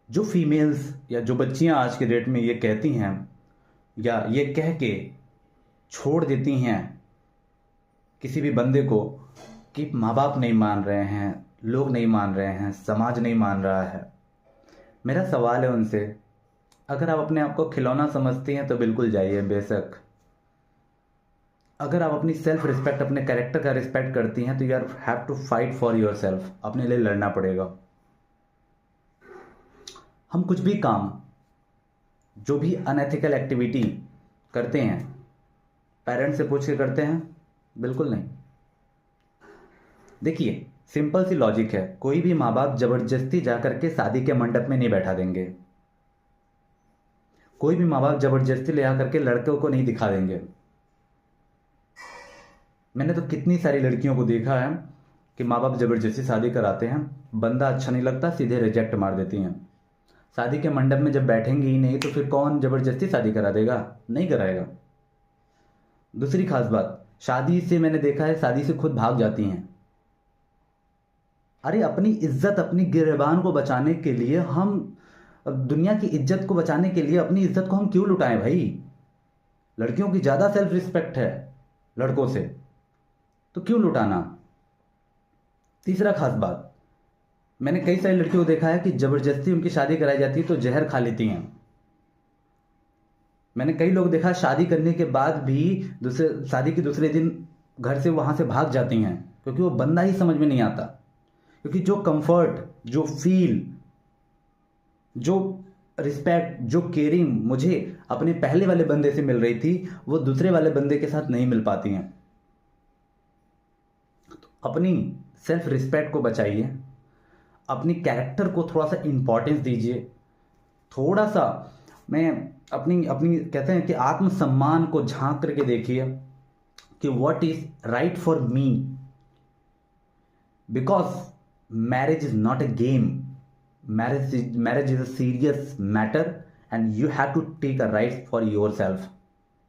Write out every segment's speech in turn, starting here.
जो फीमेल्स या जो बच्चियां आज के डेट में ये कहती हैं या ये कह के छोड़ देती हैं किसी भी बंदे को कि माँ बाप नहीं मान रहे हैं, लोग नहीं मान रहे हैं, समाज नहीं मान रहा है, मेरा सवाल है उनसे, अगर आप अपने आप को खिलौना समझती हैं तो बिल्कुल जाइए बेशक। अगर आप अपनी सेल्फ रिस्पेक्ट, अपने कैरेक्टर का रिस्पेक्ट करती हैं तो you are have to fight for yourself, अपने लिए लड़ना पड़ेगा। हम कुछ भी काम, जो भी अनएथिकल एक्टिविटी करते हैं, पेरेंट्स से पूछ के करते हैं? बिल्कुल नहीं। देखिए, सिंपल सी लॉजिक है, कोई भी माँ बाप जबरदस्ती जाकर के शादी के मंडप में नहीं बैठा देंगे। कोई भी माँ बाप जबरदस्ती ले आकर के लड़कों को नहीं दिखा देंगे। मैंने तो कितनी सारी लड़कियों को देखा है कि माँ बाप जबरदस्ती शादी कराते हैं, बंदा अच्छा नहीं लगता, सीधे रिजेक्ट मार देती हैं। शादी के मंडप में जब बैठेंगी ही नहीं तो फिर कौन जबरदस्ती शादी करा देगा? नहीं कराएगा। दूसरी खास बात, शादी से मैंने देखा है शादी से खुद भाग जाती हैं। अरे अपनी इज्जत, अपनी गिरबान को बचाने के लिए हम, दुनिया की इज्जत को बचाने के लिए अपनी इज्जत को हम क्यों लुटाएं भाई? लड़कियों की ज़्यादा सेल्फ रिस्पेक्ट है लड़कों से, तो क्यों लुटाना? तीसरा खास बात, मैंने कई सारी लड़कियों को देखा है कि जबरदस्ती उनकी शादी कराई जाती है तो जहर खा लेती हैं। मैंने कई लोग देखा शादी करने के बाद भी दूसरे, शादी के दूसरे दिन घर से वहां से भाग जाती हैं क्योंकि वो बंदा ही समझ में नहीं आता। क्योंकि जो कंफर्ट, जो फील, जो रिस्पेक्ट, जो केयरिंग मुझे अपने पहले वाले बंदे से मिल रही थी वो दूसरे वाले बंदे के साथ नहीं मिल पाती हैं। तो अपनी सेल्फ रिस्पेक्ट को बचाइए, अपनी कैरेक्टर को थोड़ा सा इंपॉर्टेंस दीजिए, थोड़ा सा, मैं अपनी अपनी कहते हैं कि आत्मसम्मान को झांक करके देखिए कि what is right for me, because marriage is not a game. Marriage is a serious matter and you have to take a right for yourself.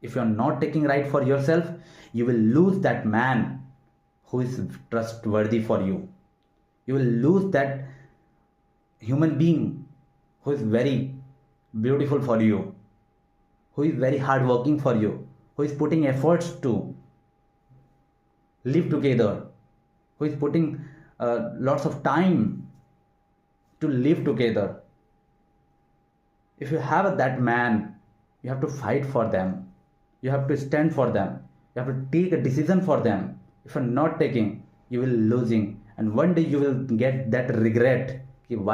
If you are not taking right for yourself, you will lose that man who is trustworthy for you. You will lose that human being who is very beautiful for you, who is very hardworking for you, who is putting efforts to live together, who is putting lots of time to live together. If you have that man, you have to fight for them, you have to stand for them, you have to take a decision for them. If you're not taking, you will losing, and one day you will get that regret कि